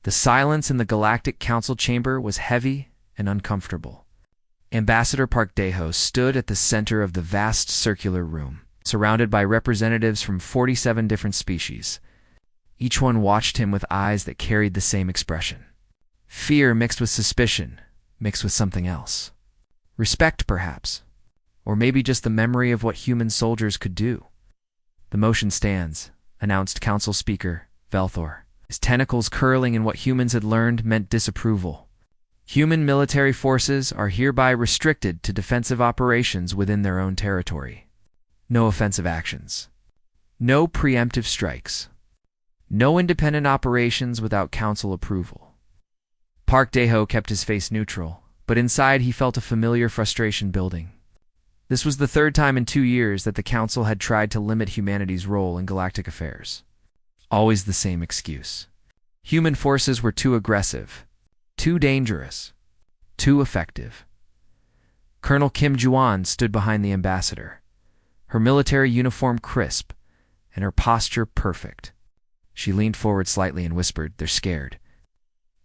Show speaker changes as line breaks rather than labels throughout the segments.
The silence in the Galactic Council chamber was heavy and uncomfortable. Ambassador Park Dae-ho stood at the center of the vast circular room, surrounded by representatives from 47 different species. Each one watched him with eyes that carried the same expression. Fear mixed with suspicion, mixed with something else. Respect, perhaps. Or maybe just the memory of what human soldiers could do. "The motion stands," announced Council Speaker Velthor. His tentacles curling in what humans had learned meant disapproval. Human military forces are hereby restricted to defensive operations within their own territory. No offensive actions. No preemptive strikes. No independent operations without council approval. Park Dae-ho kept his face neutral, but inside he felt a familiar frustration building. This was the third time in 2 years that the council had tried to limit humanity's role in galactic affairs. Always the same excuse. Human forces were too aggressive, too dangerous, too effective. Colonel Kim Ju-won stood behind the ambassador, her military uniform crisp and her posture perfect. She leaned forward slightly and whispered, "They're scared."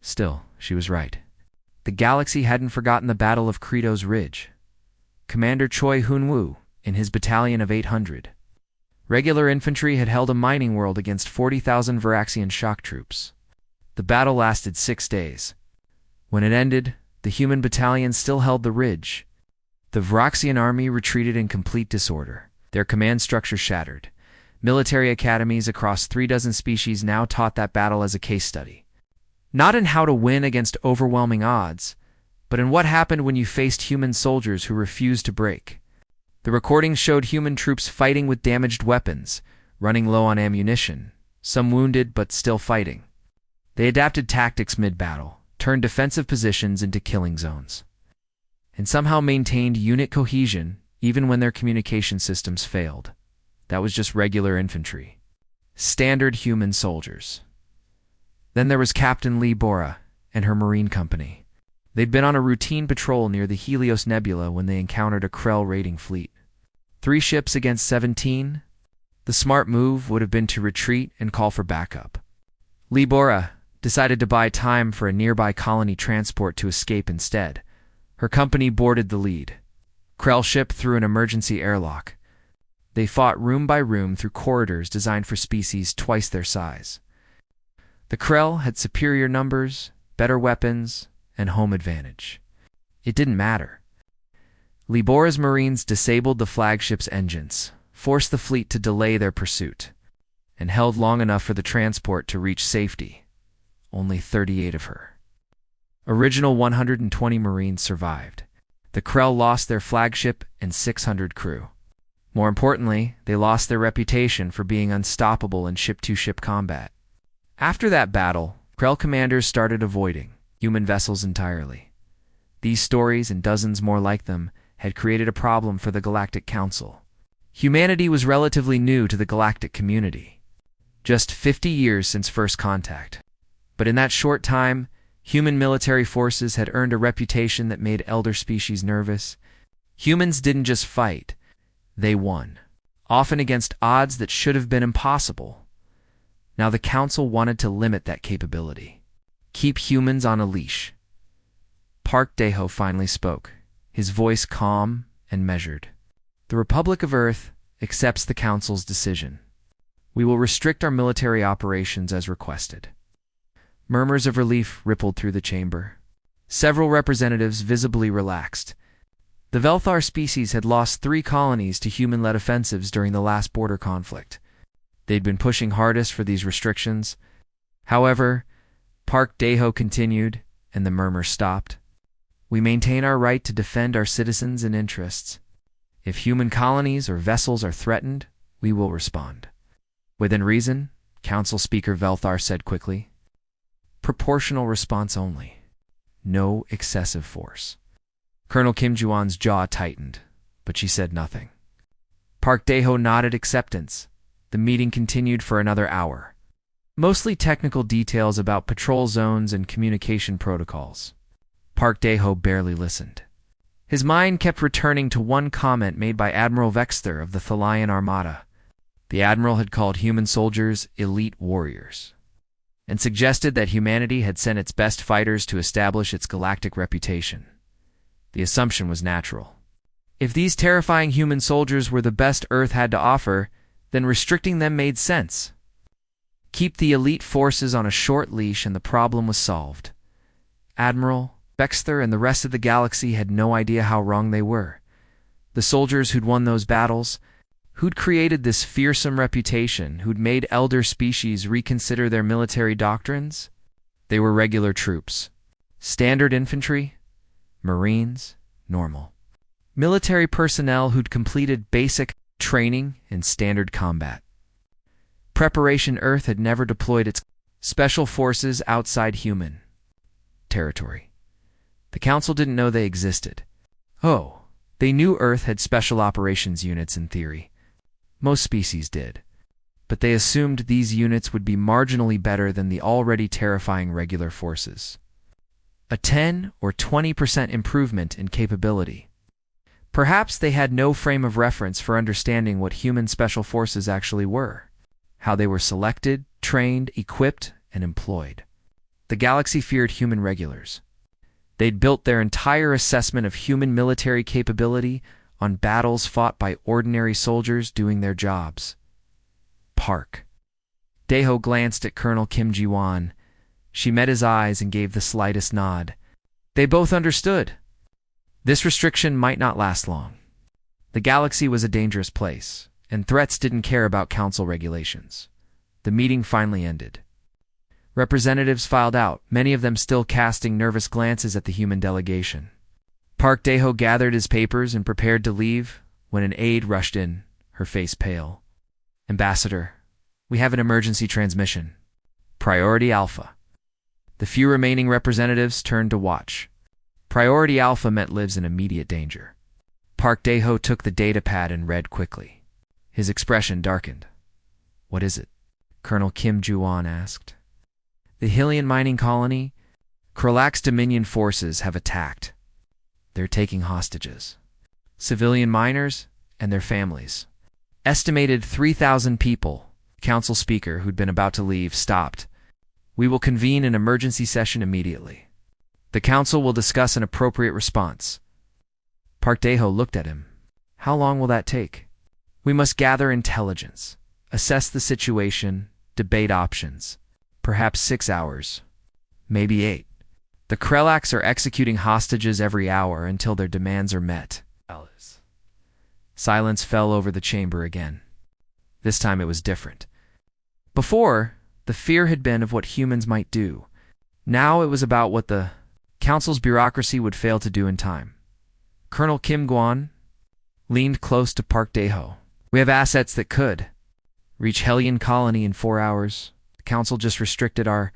Still, she was right. The galaxy hadn't forgotten the Battle of Credo's Ridge. Commander Choi Hoon-woo, in his battalion of 800. Regular infantry had held a mining world against 40,000 Viraxian shock troops. The battle lasted 6 days. When it ended, the human battalion still held the ridge. The Viraxian army retreated in complete disorder, their command structure shattered. Military academies across 36 species now taught that battle as a case study. Not in how to win against overwhelming odds, but in what happened when you faced human soldiers who refused to break. The recordings showed human troops fighting with damaged weapons, running low on ammunition, some wounded but still fighting. They adapted tactics mid-battle, turned defensive positions into killing zones, and somehow maintained unit cohesion even when their communication systems failed. That was just regular infantry. Standard human soldiers. Then there was Captain Lee Bora and her Marine Company. They'd been on a routine patrol near the Helios Nebula when they encountered a Krell raiding fleet. 3 ships against 17? The smart move would have been to retreat and call for backup. Lee Bora decided to buy time for a nearby colony transport to escape instead. Her company boarded the lead. Krell ship through an emergency airlock. They fought room by room through corridors designed for species twice their size. The Krell had superior numbers, better weapons, and home advantage. It didn't matter. Lee Bora's Marines disabled the flagship's engines, forced the fleet to delay their pursuit, and held long enough for the transport to reach safety. Only 38 of her original 120 Marines survived. The Krell lost their flagship and 600 crew. More importantly, they lost their reputation for being unstoppable in ship-to-ship combat. After that battle, Krell commanders started avoiding human vessels entirely. These stories, and dozens more like them, had created a problem for the Galactic Council. Humanity was relatively new to the galactic community. Just 50 years since first contact. But in that short time, human military forces had earned a reputation that made elder species nervous. Humans didn't just fight, they won, often against odds that should have been impossible. Now the Council wanted to limit that capability. Keep humans on a leash. Park Dae-ho finally spoke, his voice calm and measured. The Republic of Earth accepts the Council's decision. We will restrict our military operations as requested. Murmurs of relief rippled through the chamber. Several representatives visibly relaxed. The Velthar species had lost 3 colonies to human-led offensives during the last border conflict. They'd been pushing hardest for these restrictions. However, Park Dae-ho continued, and the murmur stopped. We maintain our right to defend our citizens and interests. If human colonies or vessels are threatened, we will respond. Within reason, Council Speaker Velthar said quickly. Proportional response only. No excessive force. Colonel Kim Ju-won's jaw tightened, but she said nothing. Park Dae-ho nodded acceptance. The meeting continued for another hour. Mostly technical details about patrol zones and communication protocols. Park Dae-ho barely listened. His mind kept returning to one comment made by Admiral Vexter of the Thalian Armada. The Admiral had called human soldiers elite warriors. and suggested that humanity had sent its best fighters to establish its galactic reputation. The assumption was natural. If these terrifying human soldiers were the best Earth had to offer, then restricting them made sense. Keep the elite forces on a short leash and the problem was solved. Admiral Bexter and the rest of the galaxy had no idea how wrong they were. The soldiers who'd won those battles, who'd created this fearsome reputation, who'd made elder species reconsider their military doctrines, they were regular troops. Standard infantry, Marines, normal. Military personnel who'd completed basic training in standard combat. Preparation Earth had never deployed its special forces outside human territory. The Council didn't know they existed. Oh, they knew Earth had special operations units in theory. Most species did. But they assumed these units would be marginally better than the already terrifying regular forces. A 10 or 20% improvement in capability. Perhaps they had no frame of reference for understanding what human special forces actually were, how they were selected, trained, equipped, and employed. The galaxy feared human regulars. They'd built their entire assessment of human military capability on battles fought by ordinary soldiers doing their jobs. Park. Daeho glanced at Colonel Kim Ji-won. She met his eyes and gave the slightest nod. They both understood. This restriction might not last long. The galaxy was a dangerous place, and threats didn't care about council regulations. The meeting finally ended. Representatives filed out, many of them still casting nervous glances at the human delegation. Park Daeho gathered his papers and prepared to leave when an aide rushed in, her face pale. "Ambassador, we have an emergency transmission. Priority Alpha." The few remaining representatives turned to watch. Priority Alpha meant lives in immediate danger. Park Daeho took the datapad and read quickly. His expression darkened. "What is it?" Colonel Kim Ji-won asked. "The Hylian mining colony, Kralak's Dominion forces have attacked. They're taking hostages. Civilian miners and their families. Estimated 3,000 people." Council speaker, who'd been about to leave, stopped. "We will convene an emergency session immediately. The council will discuss an appropriate response." Park Daeho looked at him. "How long will that take?" "We must gather intelligence, assess the situation, debate options. Perhaps 6 hours. Maybe 8. The Krelaks are executing hostages every hour until their demands are met." Silence fell over the chamber again. This time it was different. Before, the fear had been of what humans might do. Now it was about what the council's bureaucracy would fail to do in time. Colonel Kim Gwon leaned close to Park Daeho. "We have assets that could reach Hellion Colony in 4 hours. The council just restricted our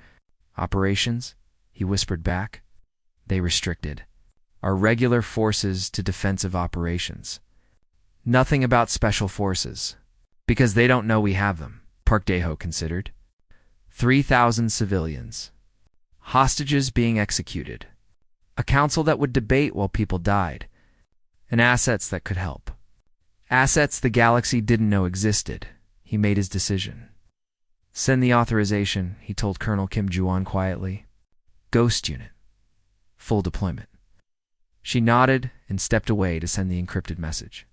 operations," he whispered back. "They restricted our regular forces to defensive operations. Nothing about special forces, because they don't know we have them," Park Daeho considered. 3,000 civilians. Hostages being executed. A council that would debate while people died. And assets that could help. Assets the galaxy didn't know existed. He made his decision. "Send the authorization," he told Colonel Kim Ji-won quietly. "Ghost unit. Full deployment." She nodded and stepped away to send the encrypted message.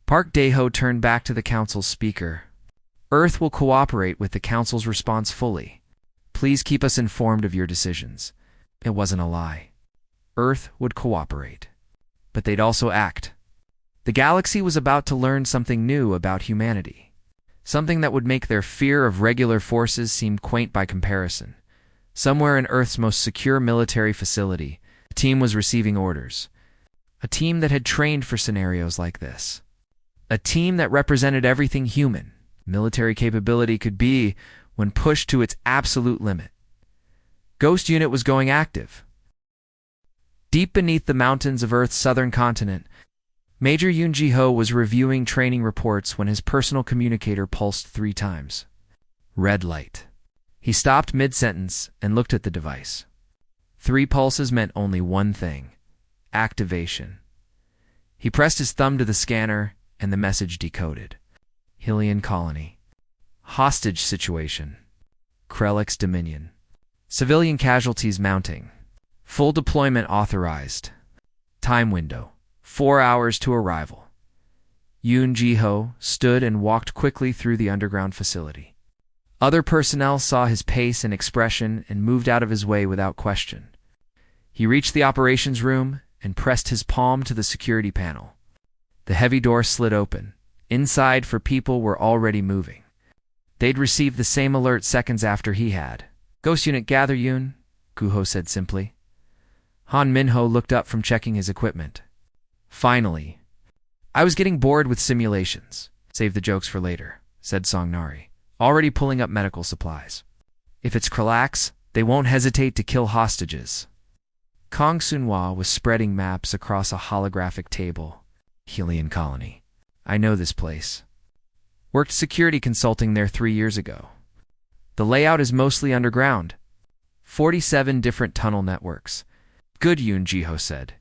Park Daeho turned back to the council's speaker. "Earth will cooperate with the council's response fully. Please keep us informed of your decisions." It wasn't a lie. Earth would cooperate. But they'd also act. The galaxy was about to learn something new about humanity. Something that would make their fear of regular forces seem quaint by comparison. Somewhere in Earth's most secure military facility, a team was receiving orders. A team that had trained for scenarios like this. A team that represented everything human military capability could be when pushed to its absolute limit. Ghost Unit was going active. Deep beneath the mountains of Earth's southern continent, Major Yoon Ji-ho was reviewing training reports when his personal communicator pulsed 3 times. Red light. He stopped mid-sentence and looked at the device. 3 pulses meant only one thing: activation. He pressed his thumb to the scanner, and the message decoded. Hylian Colony. Hostage situation. Krelak's Dominion. Civilian casualties mounting. Full deployment authorized. Time window: 4 hours to arrival. Yoon Ji-ho stood and walked quickly through the underground facility. Other personnel saw his pace and expression and moved out of his way without question. He reached the operations room and pressed his palm to the security panel. The heavy door slid open. Inside, for people were already moving. They'd received the same alert seconds after he had. "Ghost unit gather, Yoon," Guho said simply. Han Minho looked up from checking his equipment. "Finally. I was getting bored with simulations. Save the jokes for later," said Songnari, already pulling up medical supplies. "If it's Kralax, they won't hesitate to kill hostages." Kong Sunhwa was spreading maps across a holographic table. "Helian Colony. I know this place. Worked security consulting there 3 years ago. The layout is mostly underground. 47 different tunnel networks." "Good," Yoon Ji-ho said.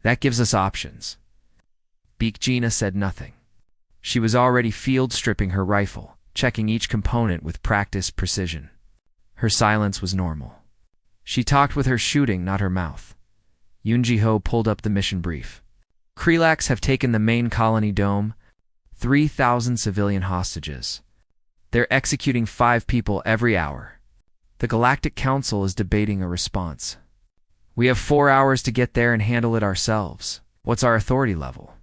"That gives us options." Beak Gina said nothing. She was already field stripping her rifle, checking each component with practiced precision. Her silence was normal. She talked with her shooting, not her mouth. Yoon Ji-ho pulled up the mission brief. "Kralax have taken the main colony dome. 3,000 civilian hostages. They're executing 5 people every hour. The Galactic Council is debating a response. We have 4 hours to get there and handle it ourselves. What's our authority level?"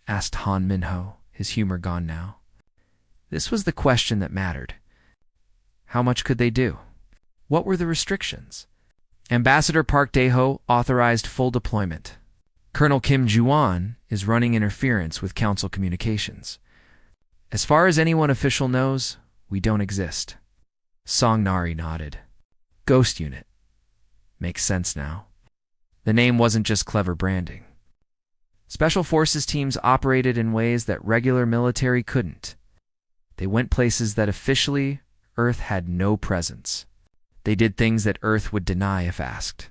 asked Han Minho, his humor gone now. This was the question that mattered. How much could they do? What were the restrictions? Ambassador Park Dae-ho authorized full deployment. Colonel Kim Ju-won is running interference with Council communications. As far as anyone official knows, we don't exist. Songnari nodded. Ghost unit. Makes sense now. The name wasn't just clever branding. Special Forces teams operated in ways that regular military couldn't. They went places that officially Earth had no presence. They did things that Earth would deny if asked.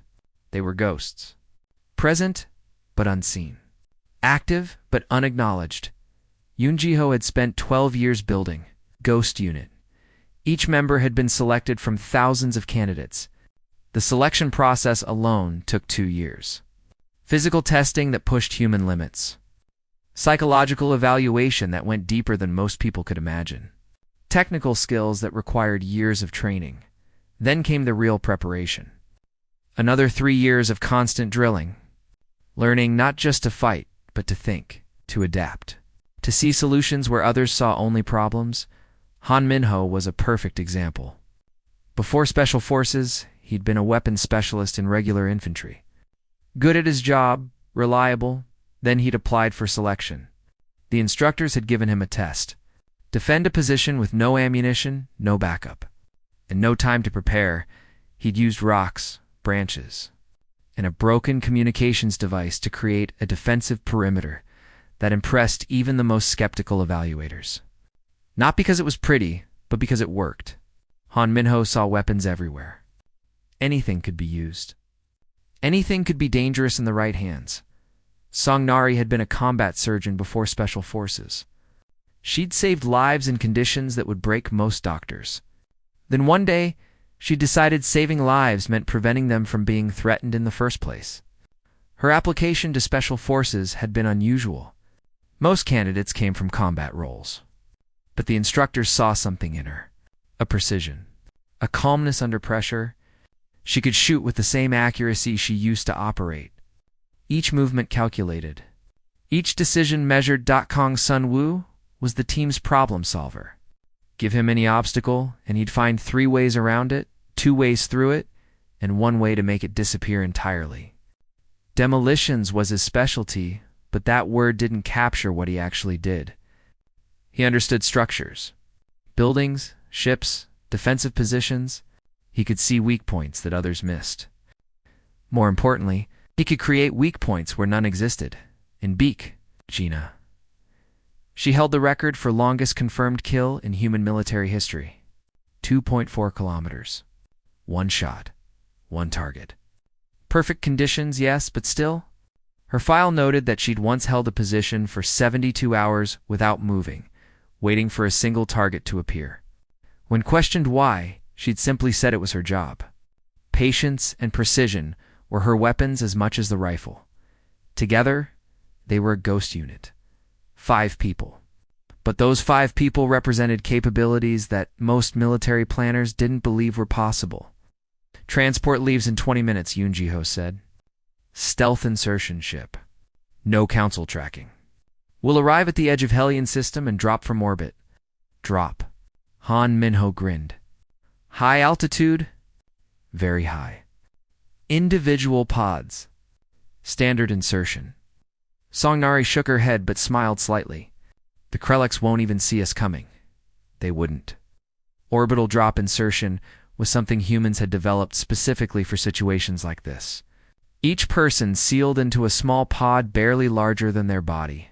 They were ghosts. Present, but unseen. Active, but unacknowledged. Yoon Ji-ho had spent 12 years building Ghost Unit. Each member had been selected from thousands of candidates. The selection process alone took 2 years. Physical testing that pushed human limits. Psychological evaluation that went deeper than most people could imagine. Technical skills that required years of training. Then came the real preparation. Another 3 years of constant drilling. Learning not just to fight, but to think, to adapt, to see solutions where others saw only problems. Han Minho was a perfect example. Before Special Forces, he'd been a weapons specialist in regular infantry. Good at his job, reliable, then he'd applied for selection. The instructors had given him a test. Defend a position with no ammunition, no backup. And no time to prepare, he'd used rocks, branches, and a broken communications device to create a defensive perimeter that impressed even the most skeptical evaluators. Not because it was pretty, but because it worked. Han Minho saw weapons everywhere. Anything could be used. Anything could be dangerous in the right hands. Songnari had been a combat surgeon before Special Forces. She'd saved lives in conditions that would break most doctors. Then one day, she decided saving lives meant preventing them from being threatened in the first place. Her application to Special Forces had been unusual. Most candidates came from combat roles. But the instructors saw something in her. A precision. A calmness under pressure. She could shoot with the same accuracy she used to operate. Each movement calculated. Each decision measured. Kong Sun-woo was the team's problem solver. Give him any obstacle, and he'd find 3 ways around it, 2 ways through it, and 1 way to make it disappear entirely. Demolitions was his specialty, but that word didn't capture what he actually did. He understood structures. Buildings, ships, defensive positions. He could see weak points that others missed. More importantly, he could create weak points where none existed. In Beak, Gina. She held the record for longest confirmed kill in human military history. 2.4 kilometers. 1 shot. 1 target. Perfect conditions, yes, but still. Her file noted that she'd once held a position for 72 hours without moving, waiting for a single target to appear. When questioned why, she'd simply said it was her job. Patience and precision were her weapons as much as the rifle. Together, they were a ghost unit. 5 people. But those 5 people represented capabilities that most military planners didn't believe were possible. Transport leaves in 20 minutes, Yoon-Ji-ho said. Stealth insertion ship. No council tracking. We'll arrive at the edge of Hellion system and drop from orbit. Drop. Han Minho grinned. High altitude? Very high. Individual pods. Standard insertion. Songnari shook her head but smiled slightly. The Krelliks won't even see us coming. They wouldn't. Orbital drop insertion was something humans had developed specifically for situations like this. Each person sealed into a small pod barely larger than their body.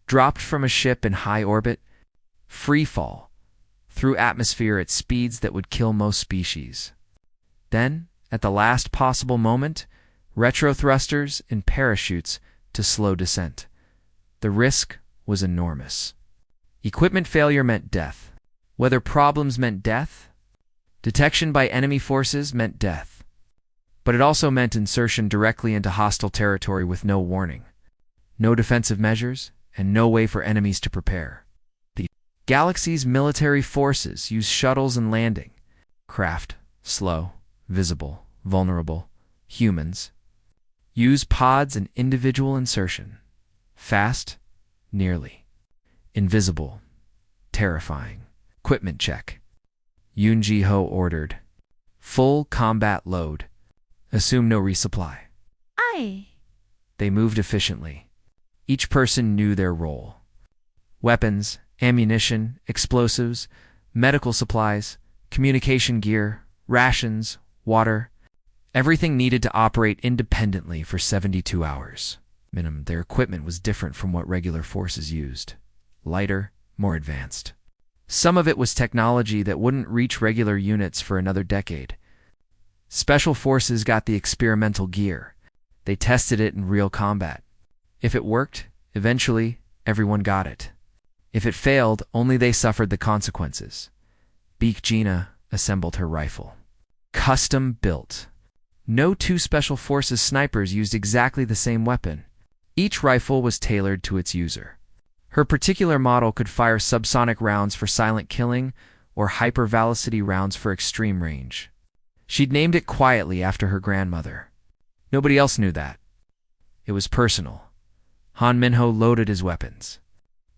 Dropped from a ship in high orbit, free fall, through atmosphere at speeds that would kill most species. Then, at the last possible moment, retro thrusters and parachutes to slow descent. The risk was enormous. Equipment failure meant death. Weather problems meant death. Detection by enemy forces meant death. But it also meant insertion directly into hostile territory with no warning. No defensive measures, and no way for enemies to prepare. The galaxy's military forces use shuttles and landing. Craft, slow, visible, vulnerable, humans. Use pods and individual insertion. Fast, nearly. Invisible, terrifying. Equipment check. Yoon-Ji-ho ordered. Full combat load. Assume no resupply.
Aye.
They moved efficiently. Each person knew their role. Weapons, ammunition, explosives, medical supplies, communication gear, rations, water. Everything needed to operate independently for 72 hours. Minimum, their equipment was different from what regular forces used. Lighter, more advanced. Some of it was technology that wouldn't reach regular units for another decade. Special forces got the experimental gear. They tested it in real combat. If it worked, eventually, everyone got it. If it failed, only they suffered the consequences. Beak Gina assembled her rifle. Custom built. No 2 special forces snipers used exactly the same weapon. Each rifle was tailored to its user. Her particular model could fire subsonic rounds for silent killing or hypervelocity rounds for extreme range. She'd named it quietly after her grandmother. Nobody else knew that. It was personal. Han Minho loaded his weapons.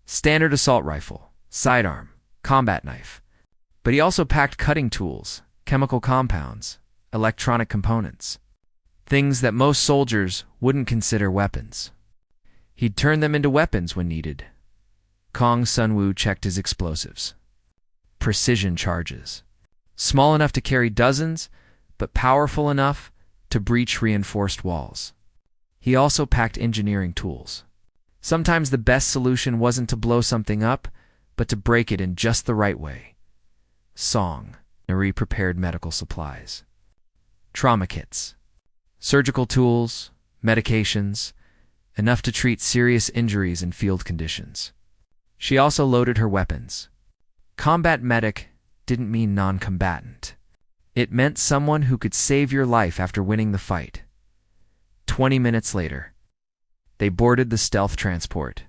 Standard assault rifle, sidearm, combat knife. But he also packed cutting tools, chemical compounds, electronic components. Things that most soldiers wouldn't consider weapons. He'd turn them into weapons when needed. Kong Sunwoo checked his explosives. Precision charges. Small enough to carry dozens, but powerful enough to breach reinforced walls. He also packed engineering tools. Sometimes the best solution wasn't to blow something up, but to break it in just the right way. Song. Nari prepared medical supplies. Trauma kits. Surgical tools, medications, enough to treat serious injuries in field conditions. She also loaded her weapons. Combat medic didn't mean non-combatant. It meant someone who could save your life after winning the fight. 20 minutes later, they boarded the stealth transport.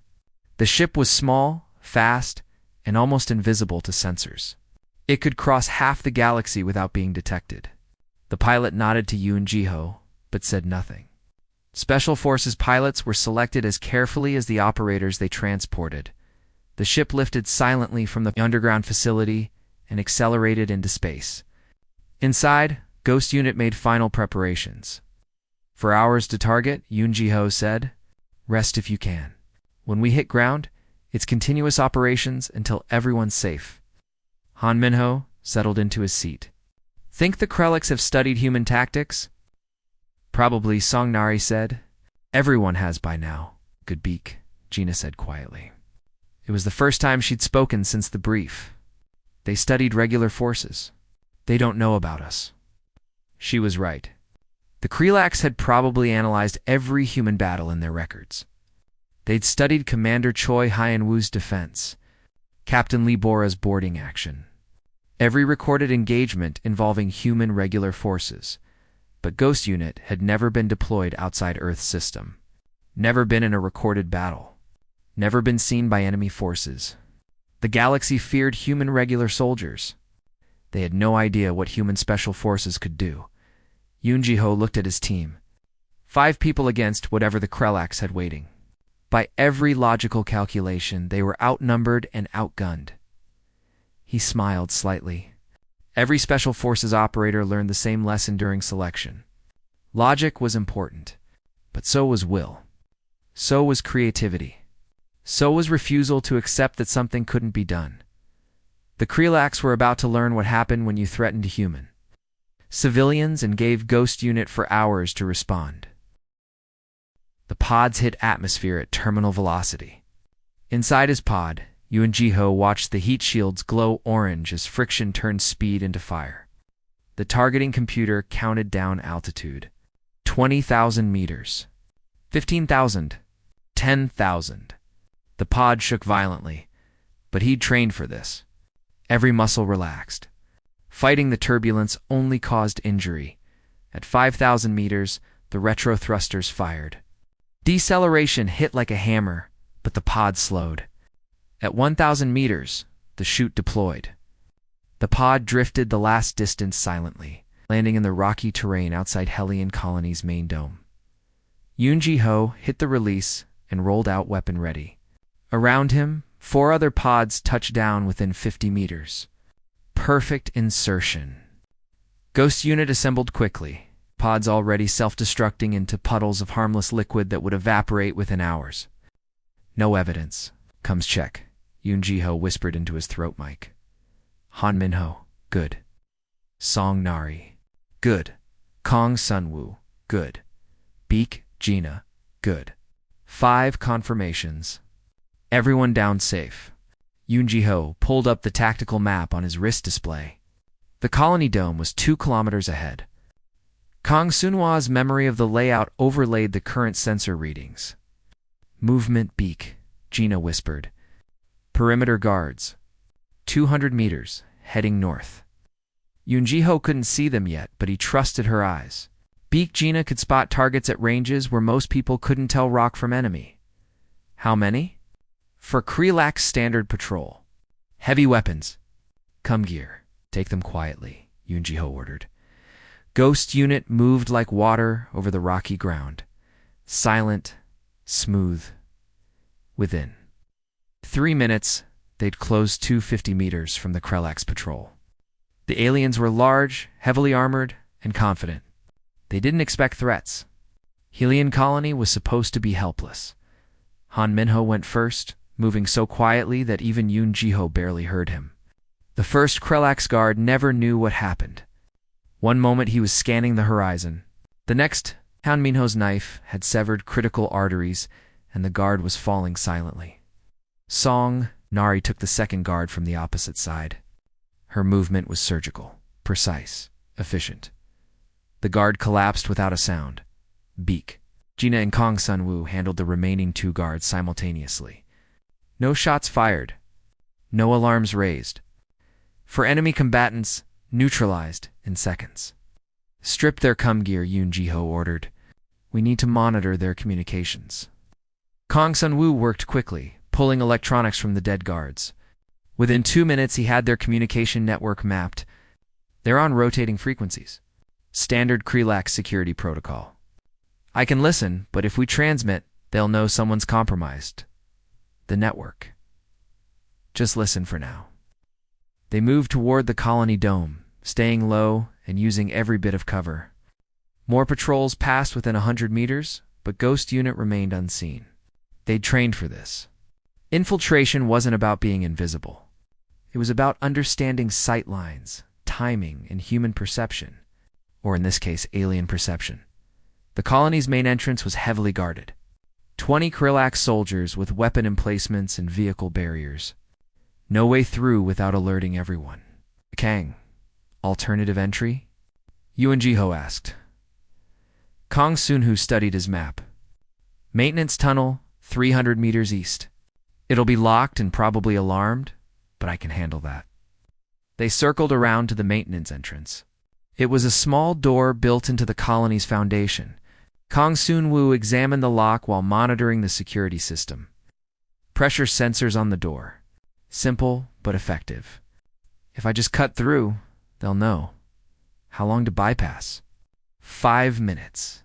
The ship was small, fast, and almost invisible to sensors. It could cross half the galaxy without being detected. The pilot nodded to Yoon-Ji-ho, but said nothing. Special Forces pilots were selected as carefully as the operators they transported. The ship lifted silently from the underground facility and accelerated into space. Inside, Ghost Unit made final preparations. For hours to target, Yoon-Ji-ho said, "Rest if you can. When we hit ground, it's continuous operations until everyone's safe." Han Minho settled into his seat. "Think the Krelliks have studied human tactics?" "Probably," Songnari said. "Everyone has by now." "Good beak," Gina said quietly. It was the first time she'd spoken since the brief. "They studied regular forces. They don't know about us." She was right. The Krelliks had probably analyzed every human battle in their records. They'd studied Commander Choi Hyun-woo's defense, Captain Lee Bora's boarding action, every recorded engagement involving human regular forces, but Ghost Unit had never been deployed outside Earth's system, never been in a recorded battle, never been seen by enemy forces. The galaxy feared human regular soldiers. They had no idea what human special forces could do. Yoon-ji-ho looked at his team. 5 people against whatever the Krelax had waiting. By every logical calculation, they were outnumbered and outgunned. He smiled slightly. Every Special Forces operator learned the same lesson during selection. Logic was important, but so was will. So was creativity. So was refusal to accept that something couldn't be done. The Krelax were about to learn what happened when you threatened a human. Civilians and gave Ghost Unit for hours to respond. The pods hit atmosphere at terminal velocity. Inside his pod, Yoon-ji-ho watched the heat shields glow orange as friction turned speed into fire. The targeting computer counted down altitude. 20,000 meters. 15,000. 10,000. The pod shook violently, but he'd trained for this. Every muscle relaxed. Fighting the turbulence only caused injury. At 5,000 meters, the retro thrusters fired. Deceleration hit like a hammer, but the pod slowed. At 1,000 meters, the chute deployed. The pod drifted the last distance silently, landing in the rocky terrain outside Hellion Colony's main dome. Yoon-ji-ho hit the release and rolled out weapon ready. Around him, 4 other pods touched down within 50 meters. Perfect insertion. Ghost Unit assembled quickly, pods already self-destructing into puddles of harmless liquid that would evaporate within hours. No evidence. Comes check, Yoon-ji-ho whispered into his throat mic. Han Min-ho, good. Song Nari, good. Kong Sun-woo, good. Beak Gina, good. 5 confirmations. Everyone down safe. Yoon-ji-ho pulled up the tactical map on his wrist display. The colony dome was 2 kilometers ahead. Kong Sun-woo's memory of the layout overlaid the current sensor readings. Movement Beak, Gina whispered. Perimeter guards. 200 meters, heading north. Yoon-ji-ho couldn't see them yet, but he trusted her eyes. Beak Gina could spot targets at ranges where most people couldn't tell rock from enemy. How many? For Krelax standard patrol. Heavy weapons. Come gear. Take them quietly, Yoon-ji-ho ordered. Ghost Unit moved like water over the rocky ground. Silent, smooth. Within 3 minutes, they'd closed 250 meters from the Krelax patrol. The aliens were large, heavily armored, and confident. They didn't expect threats. Hellion Colony was supposed to be helpless. Han Min-ho went first, moving so quietly that even Yoon-ji-ho barely heard him. The first Krelax guard never knew what happened. One moment he was scanning the horizon. The next, Han Min-ho's knife had severed critical arteries, and the guard was falling silently. Song Nari took the second guard from the opposite side. Her movement was surgical, precise, efficient. The guard collapsed without a sound. Beak, Gina and Kong Sun-woo handled the remaining 2 guards simultaneously. No shots fired. No alarms raised. For enemy combatants, neutralized in seconds. Strip their come gear, Yoon-ji-ho ordered. We need to monitor their communications. Kong Sun-woo worked quickly, pulling electronics from the dead guards. Within 2 minutes, he had their communication network mapped. They're on rotating frequencies. Standard Krelax security protocol. I can listen, but if we transmit, they'll know someone's compromised. The network. Just listen for now. They moved toward the colony dome, staying low and using every bit of cover. More patrols passed within 100 meters, but Ghost Unit remained unseen. They'd trained for this. Infiltration wasn't about being invisible. It was about understanding sight lines, timing, and human perception. Or in this case, alien perception. The colony's main entrance was heavily guarded. 20 Krelax soldiers with weapon emplacements and vehicle barriers. No way through without alerting everyone. Kang, alternative entry? Yoon-ji-ho asked. Kong Sun-woo studied his map. Maintenance tunnel, 300 meters east. It'll be locked and probably alarmed, but I can handle that. They circled around to the maintenance entrance. It was a small door built into the colony's foundation. Kong Soon-woo examined the lock while monitoring the security system. Pressure sensors on the door. Simple, but effective. If I just cut through, they'll know. How long to bypass? 5 minutes.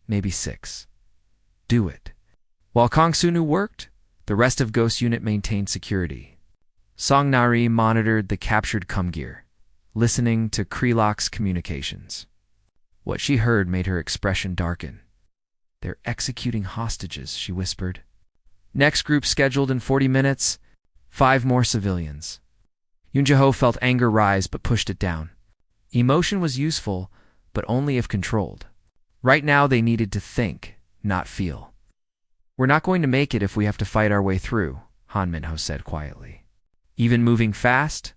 Maybe 6. Do it. While Kong Soon-woo worked, the rest of Ghost Unit maintained security. Song Nari monitored the captured Kumgear, listening to Krelok's communications. What she heard made her expression darken. "They're executing hostages," she whispered. Next group scheduled in 40 minutes, 5 more civilians. Yoon Jae-ho felt anger rise but pushed it down. Emotion was useful, but only if controlled. Right now they needed to think, not feel. "We're not going to make it if we have to fight our way through," Han Min-ho said quietly. "Even moving fast,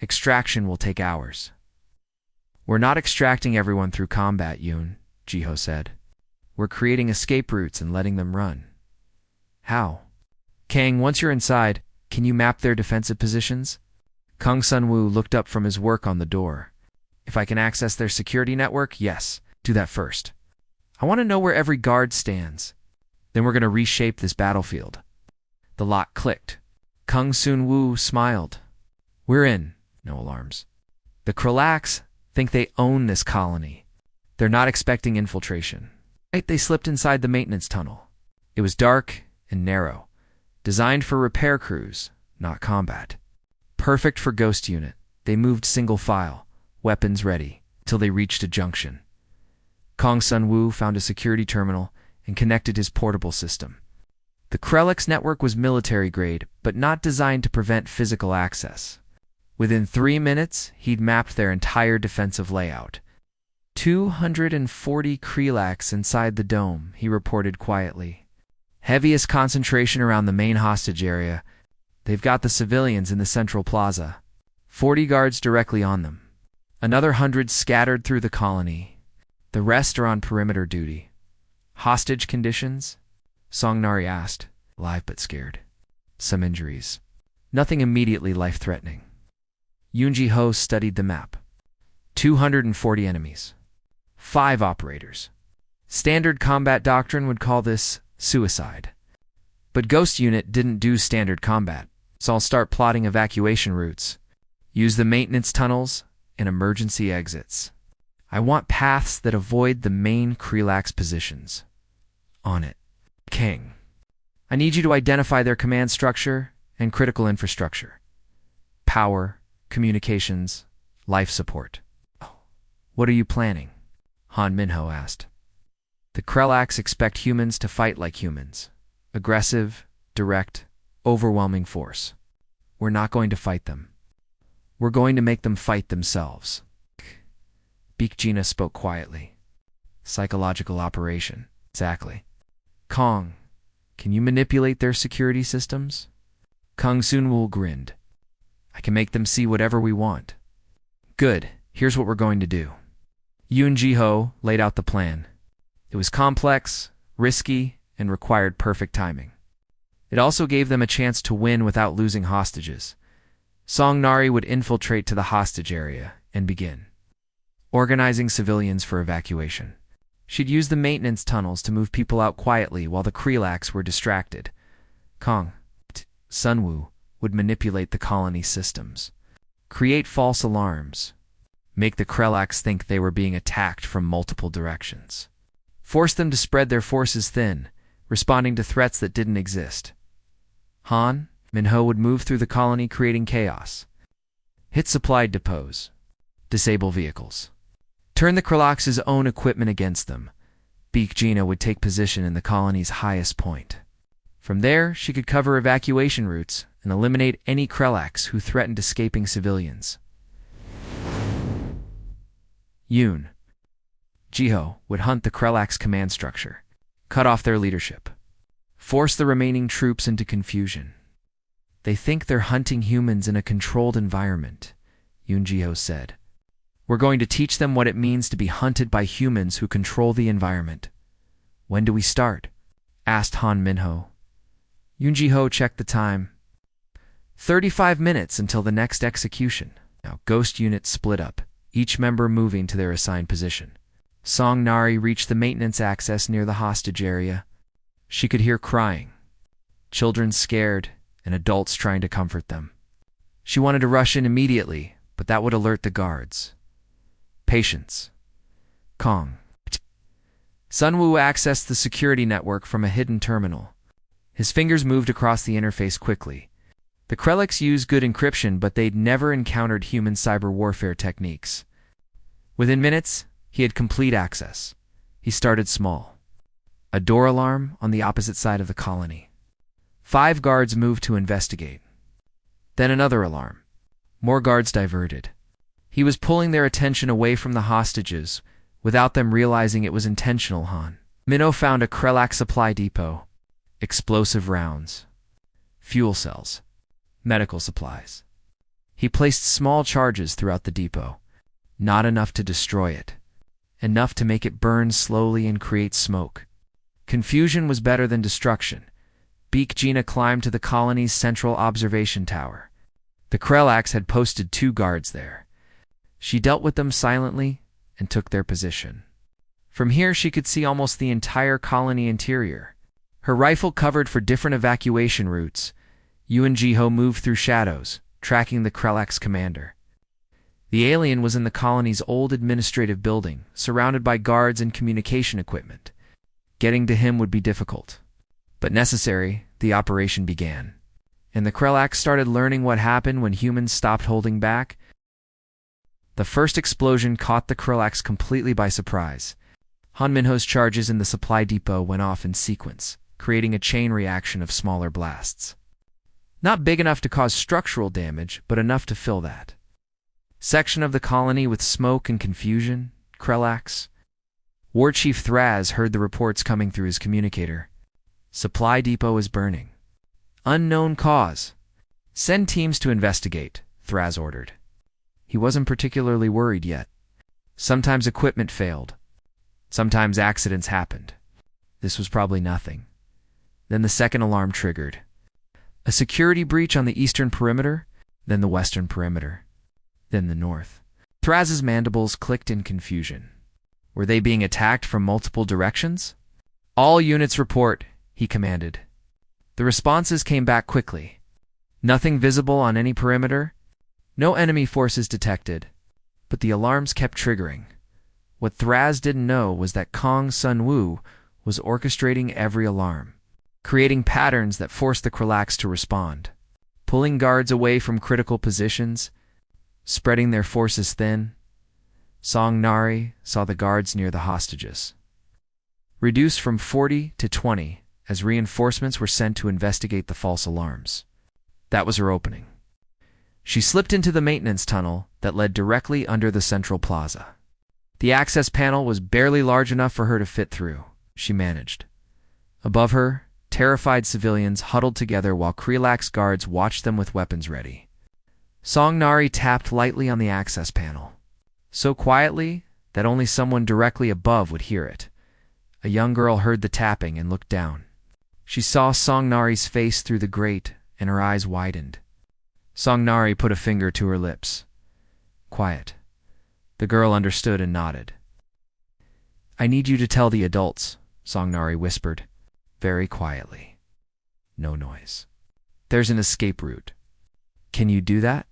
extraction will take hours." "We're not extracting everyone through combat," Yoon Ji-ho said. "We're creating escape routes and letting them run." "How?" "Kang, once you're inside, can you map their defensive positions?" Kang Sun-woo looked up from his work on the door. "If I can access their security network, yes. Do that first. I want to know where every guard stands. Then we're going to reshape this battlefield." The lock clicked. Kang Sun-woo smiled. "We're in." No alarms. "The Krelax think they own this colony. They're not expecting infiltration." They slipped inside the maintenance tunnel. It was dark and narrow, designed for repair crews, not combat. Perfect for Ghost Unit, they moved single file, weapons ready, till they reached a junction. Kang Sun-woo found a security terminal and connected his portable system. The Krelix network was military-grade, but not designed to prevent physical access. Within 3 minutes, he'd mapped their entire defensive layout. 240 Krelax inside the dome, he reported quietly. Heaviest concentration around the main hostage area. They've got the civilians in the central plaza. 40 guards directly on them. Another 100 scattered through the colony. The rest are on perimeter duty. "Hostage conditions?" Song Nari asked, live but scared. "Some injuries. Nothing immediately life-threatening." Yoon Ji-ho studied the map. 240 enemies. 5 operators. Standard combat doctrine would call this suicide. But Ghost Unit didn't do standard combat, so I'll start plotting evacuation routes. Use the maintenance tunnels and emergency exits. I want paths that avoid the main Krelax positions. On it. King. I need you to identify their command structure and critical infrastructure. Power, communications, life support. "What are you planning?" Han Min-ho asked. "The Krelax expect humans to fight like humans. Aggressive, direct, overwhelming force. We're not going to fight them. We're going to make them fight themselves." Baek Gina spoke quietly. "Psychological operation." "Exactly." "Kong, can you manipulate their security systems?" Kang Soon-woo grinned. "I can make them see whatever we want." "Good. Here's what we're going to do." Yoon Ji-ho laid out the plan. It was complex, risky, and required perfect timing. It also gave them a chance to win without losing hostages. Song Nari would infiltrate to the hostage area and begin organizing civilians for evacuation. She'd use the maintenance tunnels to move people out quietly while the Krelax were distracted. Kang Sun-woo would manipulate the colony systems, create false alarms, make the Krelax think they were being attacked from multiple directions, force them to spread their forces thin, responding to threats that didn't exist. Han Min-ho would move through the colony creating chaos. Hit supply depots. Disable vehicles. Turn the Krelax's own equipment against them. Baek Gina would take position in the colony's highest point. From there, she could cover evacuation routes and eliminate any Krelax who threatened escaping civilians. Yoon Ji-ho would hunt the Krelax command structure, cut off their leadership, force the remaining troops into confusion. "They think they're hunting humans in a controlled environment," Yoon Ji-ho said. "We're going to teach them what it means to be hunted by humans who control the environment." "When do we start?" asked Han Min-ho. Yoon Ji-ho checked the time. 35 minutes until the next execution. Now Ghost Unit split up. each member moving to their assigned position. Song Nari reached the maintenance access near the hostage area. She could hear crying, children scared, and adults trying to comfort them. She wanted to rush in immediately, but that would alert the guards. Patience. Kong. Sunwoo accessed the security network from a hidden terminal. His fingers moved across the interface quickly. The Krelliks used good encryption, but they'd never encountered human cyber warfare techniques. Within minutes, he had complete access. He started small. A door alarm on the opposite side of the colony. 5 guards moved to investigate. Then another alarm. More guards diverted. He was pulling their attention away from the hostages, without them realizing it was intentional. Minnow found a Krellak supply depot. Explosive rounds. Fuel cells. Medical supplies. He placed small charges throughout the depot. Not enough to destroy it. Enough to make it burn slowly and create smoke. Confusion was better than destruction. Beak Gina climbed to the colony's central observation tower. The Krellaks had posted 2 guards there. She dealt with them silently and took their position. From here she could see almost the entire colony interior. Her rifle covered for different evacuation routes. Yuan Jiho moved through shadows, tracking the Krellak's commander. The alien was in the colony's old administrative building, surrounded by guards and communication equipment. Getting to him would be difficult. But necessary, the operation began. And the Krellaks started learning what happened when humans stopped holding back. The first explosion caught the Krellaks completely by surprise. Han Minho's charges in the supply depot went off in sequence, creating a chain reaction of smaller blasts. Not big enough to cause structural damage, but enough to fill that section of the colony with smoke and confusion. Krellaks. War Chief Thraz heard the reports coming through his communicator. Supply depot is burning. Unknown cause. Send teams to investigate, Thraz ordered. He wasn't particularly worried yet. Sometimes equipment failed. Sometimes accidents happened. This was probably nothing. Then the second alarm triggered. A security breach on the eastern perimeter, then the western perimeter, then the north. Thraz's mandibles clicked in confusion. Were they being attacked from multiple directions? All units report, he commanded. The responses came back quickly. Nothing visible on any perimeter. No enemy forces detected. But the alarms kept triggering. What Thraz didn't know was that Kong Sunwoo was orchestrating every alarm, creating patterns that forced the Krellaks to respond, pulling guards away from critical positions, spreading their forces thin. Song Nari saw the guards near the hostages reduced from 40 to 20 as reinforcements were sent to investigate the false alarms. That was her opening. She slipped into the maintenance tunnel that led directly under the central plaza. The access panel was barely large enough for her to fit through. She managed. Above her, terrified civilians huddled together while Krellak's guards watched them with weapons ready. Song Nari tapped lightly on the access panel, so quietly that only someone directly above would hear it. A young girl heard the tapping and looked down. She saw Song Nari's face through the grate, and her eyes widened. Song Nari put a finger to her lips. Quiet. The girl understood and nodded. I need you to tell the adults, Song Nari whispered, very quietly. No noise. There's an escape route. Can you do that?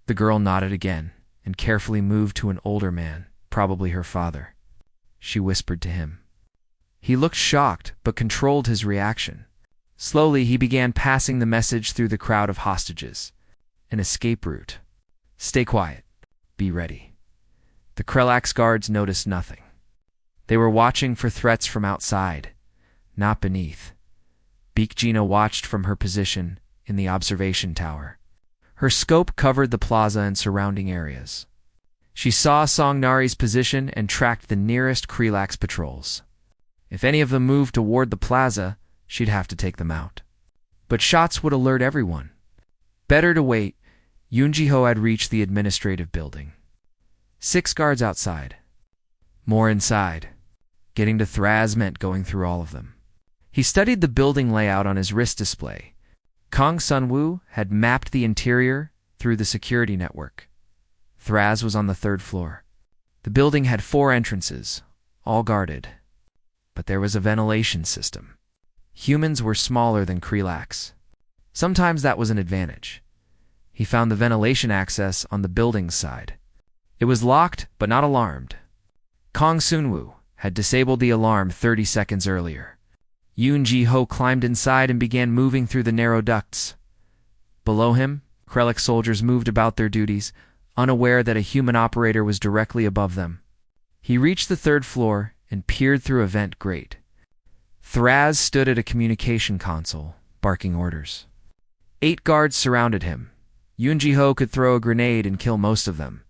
The girl nodded again and carefully moved to an older man, probably her father. She whispered to him. He looked shocked but controlled his reaction. Slowly he began passing the message through the crowd of hostages. An escape route. Stay quiet. Be ready. The Krellak's guards noticed nothing. They were watching for threats from outside, not beneath. Beak Gina watched from her position in the observation tower. Her scope covered the plaza and surrounding areas. She saw Song Nari's position and tracked the nearest Krellak's patrols. If any of them moved toward the plaza, she'd have to take them out. But shots would alert everyone. Better to wait. Yunjiho had reached the administrative building. 6 guards outside. More inside. Getting to Thraz meant going through all of them. He studied the building layout on his wrist display. Kong Sunwoo had mapped the interior through the security network. Thraz was on the third floor. The building had 4 entrances, all guarded. But there was a ventilation system. Humans were smaller than Krelax. Sometimes that was an advantage. He found the ventilation access on the building's side. It was locked, but not alarmed. Kong Sunwoo had disabled the alarm 30 seconds earlier. Yoon Ji-ho climbed inside and began moving through the narrow ducts. Below him, Krellick soldiers moved about their duties, unaware that a human operator was directly above them. He reached the 3rd floor and peered through a vent grate. Thraz stood at a communication console, barking orders. 8 guards surrounded him. Yoon Ji-ho could throw a grenade and kill most of them,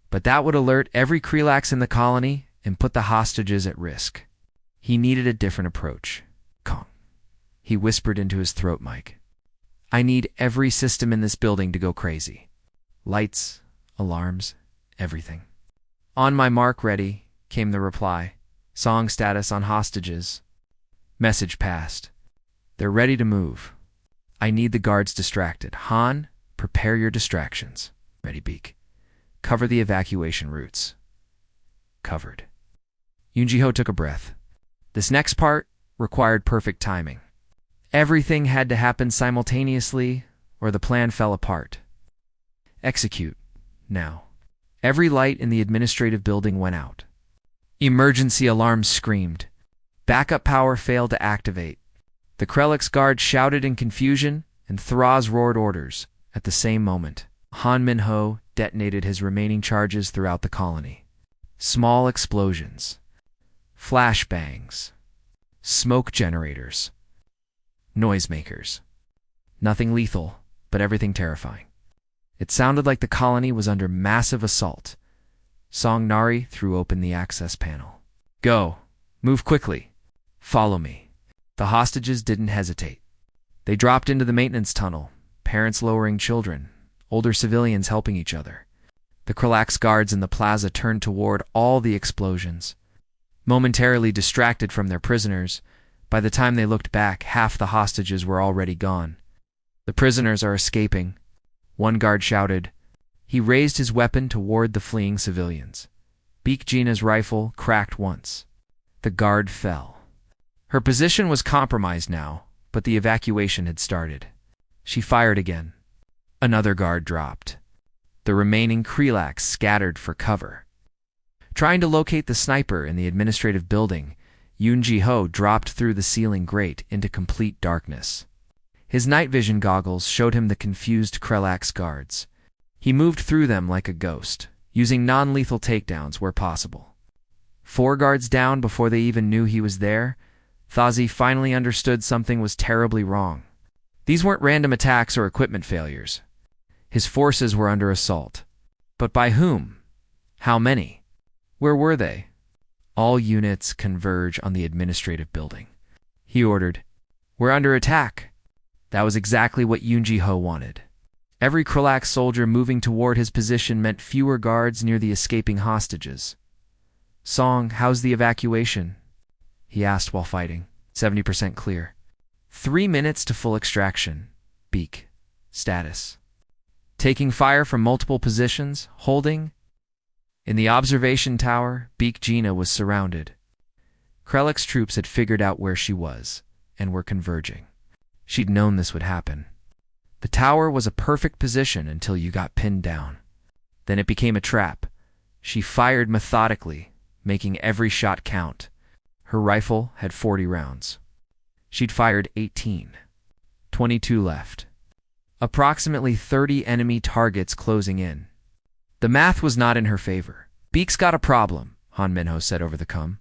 but that would alert every Krelax in the colony and put the hostages at risk. He needed a different approach. Kong. He whispered into his throat mic. I need every system in this building to go crazy. Lights, alarms, everything. On my mark, ready, came the reply. Song status on hostages. Message passed. They're ready to move. I need the guards distracted. Han, prepare your distractions. Ready, Beak. Cover the evacuation routes. Covered. Yoon Ji-ho took a breath. This next part required perfect timing. Everything had to happen simultaneously, or the plan fell apart. Execute. Now. Every light in the administrative building went out. Emergency alarms screamed. Backup power failed to activate. The Krellick's guards shouted in confusion, and Thraz roared orders. At the same moment, Han Min-ho detonated his remaining charges throughout the colony. Small explosions. Flashbangs. Smoke generators. Noisemakers. Nothing lethal, but everything terrifying. It sounded like the colony was under massive assault. Song Nari threw open the access panel. Go. Move quickly. Follow me. The hostages didn't hesitate. They dropped into the maintenance tunnel, parents lowering children, older civilians helping each other. The Krelax guards in the plaza turned toward all the explosions. Momentarily distracted from their prisoners, by the time they looked back, half the hostages were already gone. The prisoners are escaping. One guard shouted. He raised his weapon toward the fleeing civilians. Beak Gina's rifle cracked once. The guard fell. Her position was compromised now, but the evacuation had started. She fired again. Another guard dropped. The remaining Krelax scattered for cover. Trying to locate the sniper in the administrative building, Yoon Ji-ho dropped through the ceiling grate into complete darkness. His night vision goggles showed him the confused Krelax guards. He moved through them like a ghost, using non-lethal takedowns where possible. 4 guards down before they even knew he was there, Thazi finally understood something was terribly wrong. These weren't random attacks or equipment failures. His forces were under assault. But by whom? How many? Where were they? All units converge on the administrative building. He ordered, We're under attack. That was exactly what Yoon Ji-ho wanted. Every Krelax soldier moving toward his position meant fewer guards near the escaping hostages. Song, how's the evacuation? He asked while fighting. 70% clear. 3 minutes to full extraction. Beak. Status. Taking fire from multiple positions. Holding. In the observation tower, Beak Gina was surrounded. Krellick's troops had figured out where she was, and were converging. She'd known this would happen. The tower was a perfect position until you got pinned down. Then it became a trap. She fired methodically, making every shot count. Her rifle had 40 rounds. She'd fired 18. 22 left. Approximately 30 enemy targets closing in. The math was not in her favor. Beak's got a problem, Han Min-ho said over the comm.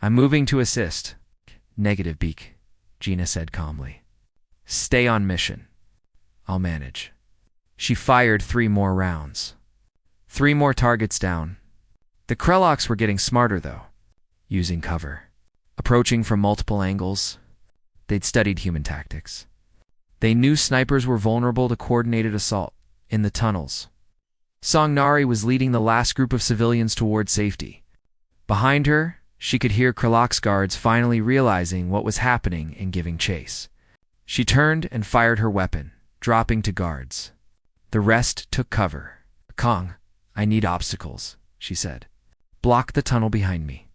I'm moving to assist. Negative, Beak, Gina said calmly. Stay on mission. I'll manage. She fired 3 more rounds. 3 more targets down. The Krellocs were getting smarter, though. Using cover. Approaching from multiple angles. They'd studied human tactics. They knew snipers were vulnerable to coordinated assault in the tunnels. Song Nari was leading the last group of civilians toward safety. Behind her, she could hear Krellocs guards finally realizing what was happening and giving chase. She turned and fired her weapon, dropping to guards. The rest took cover. Kong, I need obstacles, she said. Block the tunnel behind me.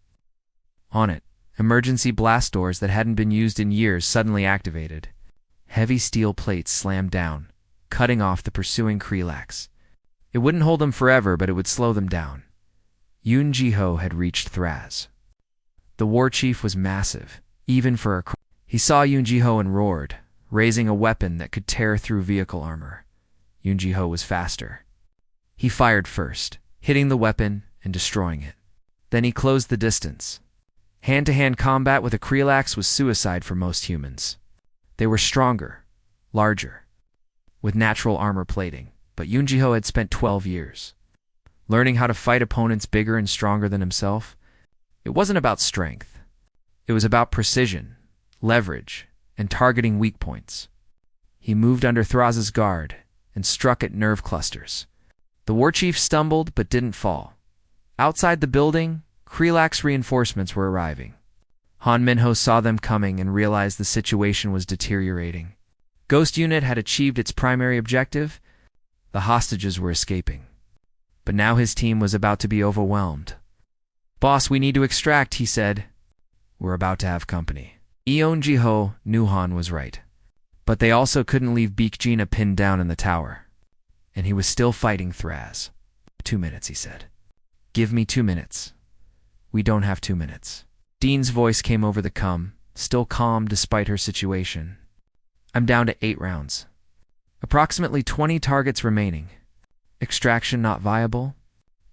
On it, emergency blast doors that hadn't been used in years suddenly activated. Heavy steel plates slammed down, cutting off the pursuing Krelax. It wouldn't hold them forever, but it would slow them down. Yoon Ji-ho had reached Thraz. The war chief was massive, even for a... He saw Yoon Ji-ho and roared, raising a weapon that could tear through vehicle armor. Yoon Ji-ho was faster. He fired first, hitting the weapon and destroying it. Then he closed the distance. Hand-to-hand combat with a Krelax was suicide for most humans. They were stronger, larger, with natural armor plating, but Yoon Ji-ho had spent 12 years learning how to fight opponents bigger and stronger than himself. It wasn't about strength. It was about precision, leverage, and targeting weak points. He moved under Thraz's guard and struck at nerve clusters. The war chief stumbled but didn't fall. Outside the building, Krelax reinforcements were arriving. Han Minho saw them coming and realized the situation was deteriorating. Ghost Unit had achieved its primary objective. The hostages were escaping. But now his team was about to be overwhelmed. Boss, we need to extract, he said. We're about to have company. Yoon Ji-ho knew Han was right. But they also couldn't leave Baekjina pinned down in the tower. And he was still fighting Thraz. 2 minutes, he said. Give me 2 minutes. We don't have 2 minutes. Dean's voice came over the cum, still calm despite her situation. I'm down to 8 rounds. Approximately 20 targets remaining. Extraction not viable.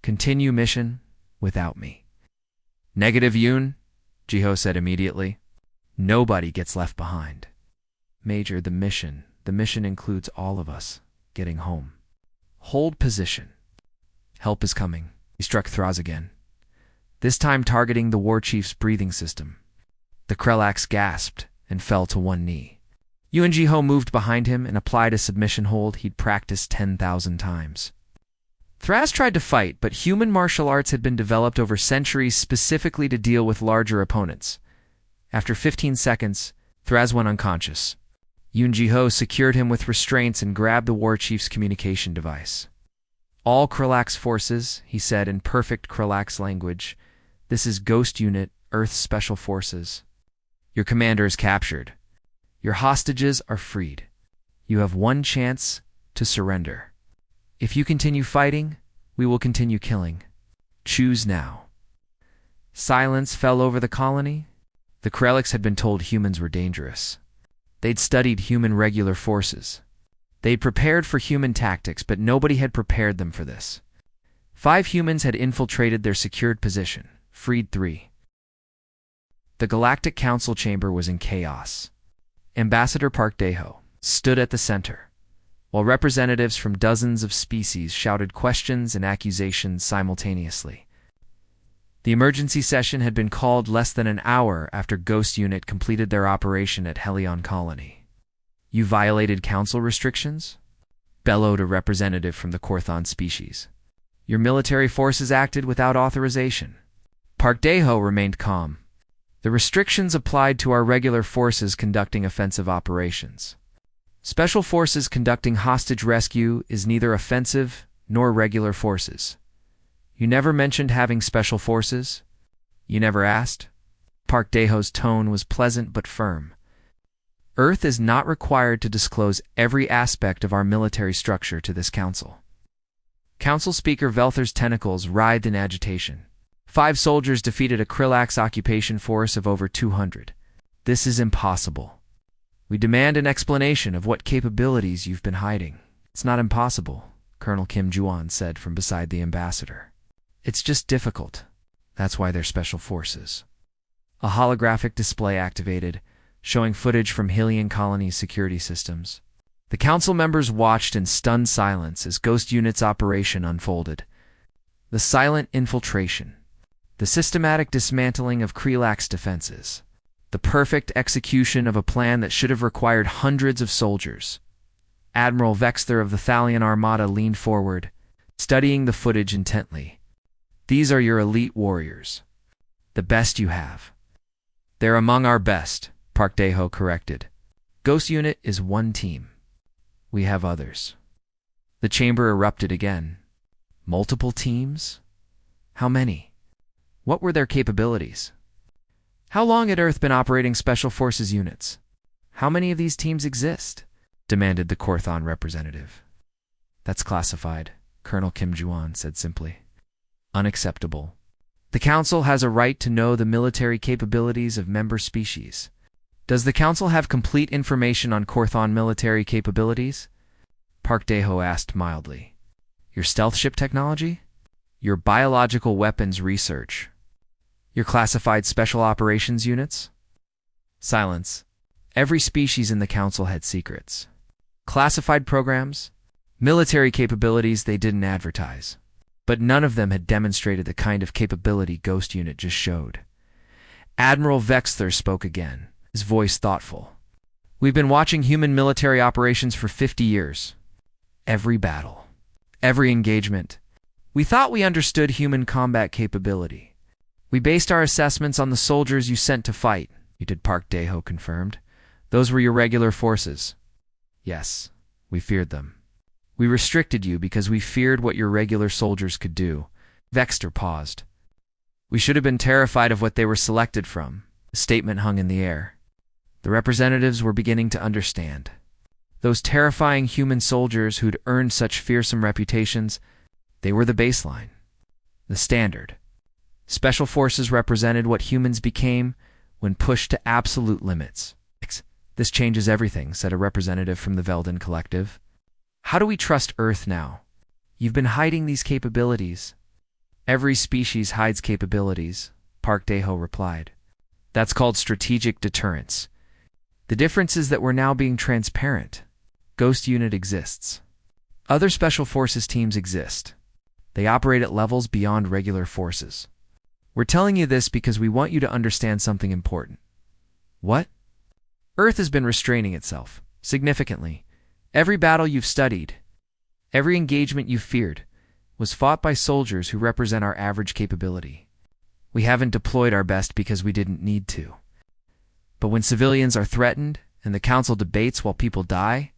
Continue mission without me. Negative, Yoon, Ji-ho said immediately. Nobody gets left behind. Major, the mission includes all of us getting home. Hold position. Help is coming. He struck Thraz again, this time targeting the war chief's breathing system. The Krelax gasped and fell to one knee. Yoon Ji-ho moved behind him and applied a submission hold he'd practiced 10,000 times. Thraz tried to fight, but human martial arts had been developed over centuries specifically to deal with larger opponents. After 15 seconds, Thraz went unconscious. Yoon Ji-ho secured him with restraints and grabbed the war chief's communication device. All Krelax forces, he said in perfect Krelax language. This is Ghost Unit, Earth Special Forces. Your commander is captured. Your hostages are freed. You have one chance to surrender. If you continue fighting, we will continue killing. Choose now. Silence fell over the colony. The Krelax had been told humans were dangerous. They'd studied human regular forces. They'd prepared for human tactics, but nobody had prepared them for this. 5 humans had infiltrated their secured position, freed 3. The Galactic Council chamber was in chaos. Ambassador Park Dae-ho stood at the center, while representatives from dozens of species shouted questions and accusations simultaneously. The emergency session had been called less than an hour after Ghost Unit completed their operation at Helion Colony. You violated council restrictions? Bellowed a representative from the Korthon species. Your military forces acted without authorization. Park Dae-ho remained calm. The restrictions applied to our regular forces conducting offensive operations. Special forces conducting hostage rescue is neither offensive nor regular forces. You never mentioned having special forces? You never asked? Park Dae-ho's tone was pleasant but firm. Earth is not required to disclose every aspect of our military structure to this council. Council Speaker Velther's tentacles writhed in agitation. 5 soldiers defeated a Krelax occupation force of over 200. This is impossible. We demand an explanation of what capabilities you've been hiding. It's not impossible, Colonel Kim Juan said from beside the ambassador. It's just difficult. That's why they're special forces. A holographic display activated, showing footage from Helion Colony's security systems. The council members watched in stunned silence as Ghost Unit's operation unfolded. The silent infiltration. The systematic dismantling of Krelax defenses. The perfect execution of a plan that should have required hundreds of soldiers. Admiral Vexter of the Thalion Armada leaned forward, studying the footage intently. These are your elite warriors. The best you have. They're among our best, Park Dae-ho corrected. Ghost Unit is one team. We have others. The chamber erupted again. Multiple teams? How many? What were their capabilities? How long had Earth been operating Special Forces units? How many of these teams exist? Demanded the Korthon representative. That's classified, Colonel Kim Juan said simply. Unacceptable. The Council has a right to know the military capabilities of member species. Does the Council have complete information on Korthon military capabilities? Park Daeho asked mildly. Your stealth ship technology? Your biological weapons research? Your classified special operations units? Silence. Every species in the Council had secrets. Classified programs, military capabilities they didn't advertise. But none of them had demonstrated the kind of capability Ghost Unit just showed. Admiral Vexler spoke again, his voice thoughtful. We've been watching human military operations for 50 years. Every battle, every engagement. We thought we understood human combat capability. We based our assessments on the soldiers you sent to fight, Park Daeho confirmed. Those were your regular forces. Yes, we feared them. We restricted you because we feared what your regular soldiers could do. Vexter paused. We should have been terrified of what they were selected from. The statement hung in the air. The representatives were beginning to understand. Those terrifying human soldiers who'd earned such fearsome reputations, they were the baseline, the standard. Special forces represented what humans became when pushed to absolute limits. This changes everything, said a representative from the Velden Collective. How do we trust Earth now? You've been hiding these capabilities. Every species hides capabilities, Park Daeho replied. That's called strategic deterrence. The difference is that we're now being transparent. Ghost Unit exists. Other Special Forces teams exist. They operate at levels beyond regular forces. We're telling you this because we want you to understand something important. What? Earth has been restraining itself, significantly. Every battle you've studied, every engagement you've feared, was fought by soldiers who represent our average capability. We haven't deployed our best because we didn't need to. But when civilians are threatened and the Council debates while people die,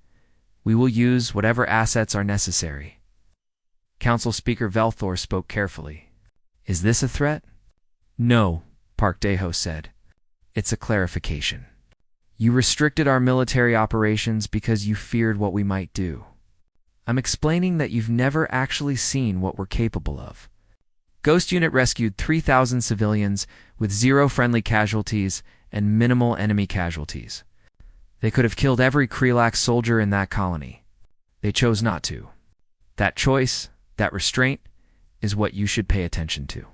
we will use whatever assets are necessary. Council Speaker Velthor spoke carefully. Is this a threat? No, Park Daeho said. It's a clarification. You restricted our military operations because you feared what we might do. I'm explaining that you've never actually seen what we're capable of. Ghost Unit rescued 3,000 civilians with 0 friendly casualties and minimal enemy casualties. They could have killed every Krelak soldier in that colony. They chose not to. That choice, that restraint, is what you should pay attention to.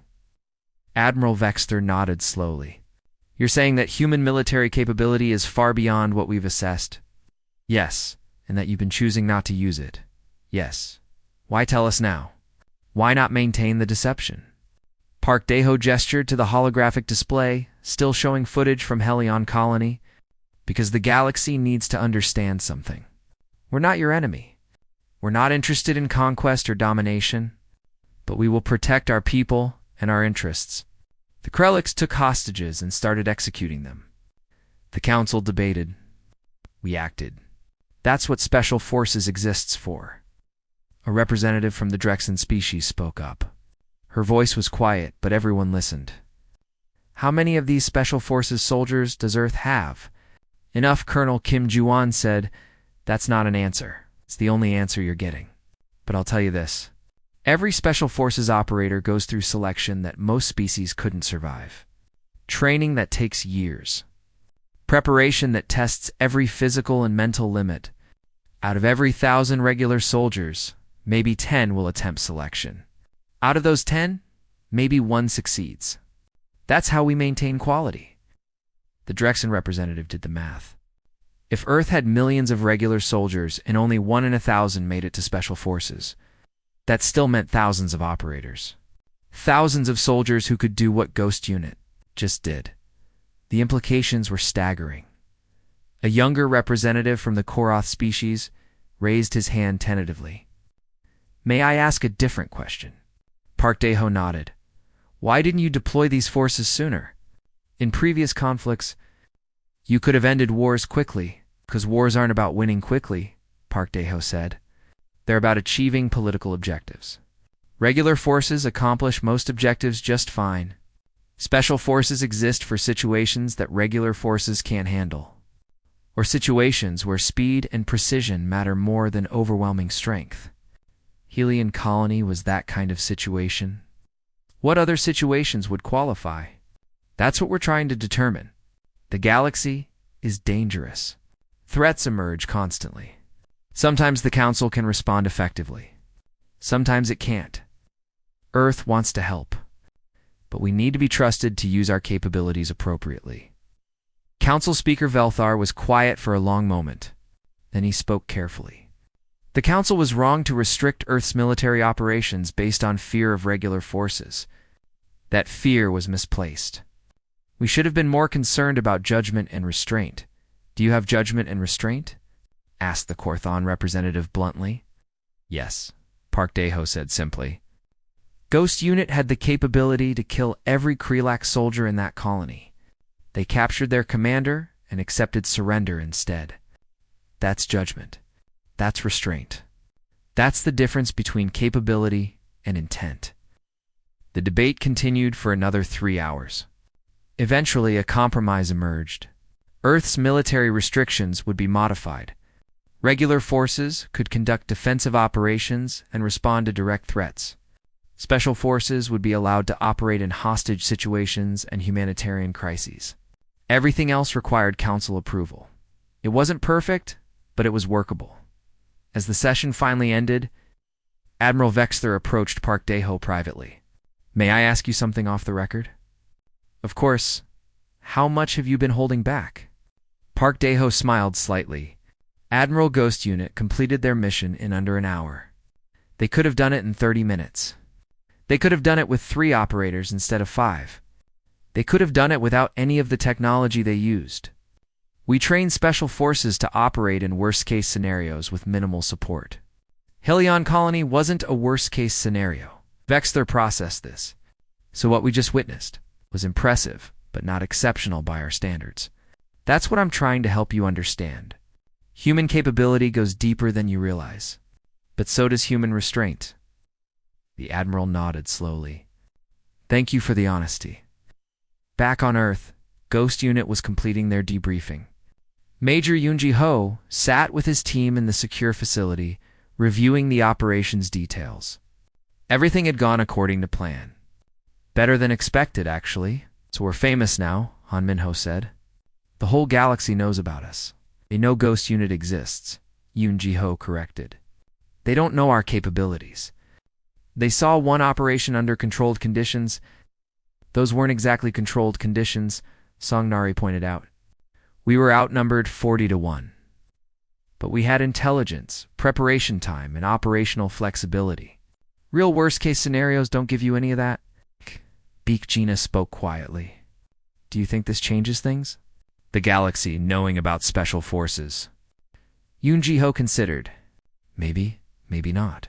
Admiral Vexter nodded slowly. You're saying that human military capability is far beyond what we've assessed? Yes, and that you've been choosing not to use it. Yes. Why tell us now? Why not maintain the deception? Park Daeho gestured to the holographic display, still showing footage from Helion Colony. Because the galaxy needs to understand something. We're not your enemy. We're not interested in conquest or domination, but we will protect our people and our interests. The Krelliks took hostages and started executing them. The Council debated. We acted. That's what Special Forces exists for. A representative from the Drexen species spoke up. Her voice was quiet, but everyone listened. How many of these Special Forces soldiers does Earth have? Enough, Colonel Kim Juan said. That's not an answer. It's the only answer you're getting. But I'll tell you this. Every Special Forces operator goes through selection that most species couldn't survive. Training that takes years. Preparation that tests every physical and mental limit. Out of every 1,000 regular soldiers, maybe 10 will attempt selection. Out of those 10, maybe 1 succeeds. That's how we maintain quality. The Drexen representative did the math. If Earth had millions of regular soldiers and only 1 in 1,000 made it to Special Forces, that still meant thousands of operators. Thousands of soldiers who could do what Ghost Unit just did. The implications were staggering. A younger representative from the Koroth species raised his hand tentatively. May I ask a different question? Park Daeho nodded. Why didn't you deploy these forces sooner? In previous conflicts, you could have ended wars quickly, because wars aren't about winning quickly, Park Daeho said. They're about achieving political objectives. Regular forces accomplish most objectives just fine. Special forces exist for situations that regular forces can't handle, or situations where speed and precision matter more than overwhelming strength. Helion Colony was that kind of situation. What other situations would qualify? That's what we're trying to determine. The galaxy is dangerous. Threats emerge constantly. Sometimes the Council can respond effectively. Sometimes it can't. Earth wants to help, but we need to be trusted to use our capabilities appropriately. Council Speaker Velthar was quiet for a long moment. Then he spoke carefully. The Council was wrong to restrict Earth's military operations based on fear of regular forces. That fear was misplaced. We should have been more concerned about judgment and restraint. Do you have judgment and restraint? Asked the Korthon representative bluntly. Yes, Park Daeho said simply. Ghost Unit had the capability to kill every Krelak soldier in that colony. They captured their commander and accepted surrender instead. That's judgment. That's restraint. That's the difference between capability and intent. The debate continued for another 3 hours. Eventually, a compromise emerged. Earth's military restrictions would be modified. Regular forces could conduct defensive operations and respond to direct threats. Special forces would be allowed to operate in hostage situations and humanitarian crises. Everything else required Council approval. It wasn't perfect, but it was workable. As the session finally ended, Admiral Vexter approached Park Daeho privately. May I ask you something off the record? Of course. How much have you been holding back? Park Daeho smiled slightly. Admiral Ghost Unit completed their mission in under an hour. They could have done it in 30 minutes. They could have done it with 3 operators instead of 5. They could have done it without any of the technology they used. We trained special forces to operate in worst-case scenarios with minimal support. Helion Colony wasn't a worst-case scenario. Vexter processed this. So what we just witnessed was impressive, but not exceptional by our standards. That's what I'm trying to help you understand. Human capability goes deeper than you realize. But so does human restraint. The Admiral nodded slowly. Thank you for the honesty. Back on Earth, Ghost Unit was completing their debriefing. Major Yoonji Ho sat with his team in the secure facility, reviewing the operation's details. Everything had gone according to plan. Better than expected, actually. So we're famous now, Han Minho said. The whole galaxy knows about us. They know Ghost Unit exists, Yoonji Ho corrected. They don't know our capabilities. They saw one operation under controlled conditions. Those weren't exactly controlled conditions, Songnari pointed out. We were outnumbered 40-1. But we had intelligence, preparation time, and operational flexibility. Real worst-case scenarios don't give you any of that. Beak Gina spoke quietly. Do you think this changes things? The galaxy knowing about special forces. Yoonji Ho considered. Maybe, maybe not.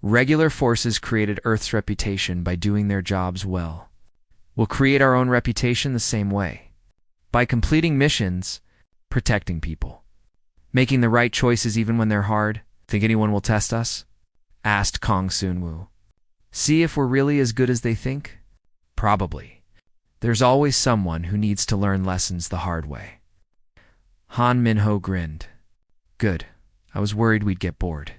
Regular forces created Earth's reputation by doing their jobs well. We'll create our own reputation the same way. By completing missions, protecting people. Making the right choices even when they're hard. Think anyone will test us? Asked Kong Soonwoo. See if we're really as good as they think? Probably. There's always someone who needs to learn lessons the hard way. Han Minho grinned. Good. I was worried we'd get bored.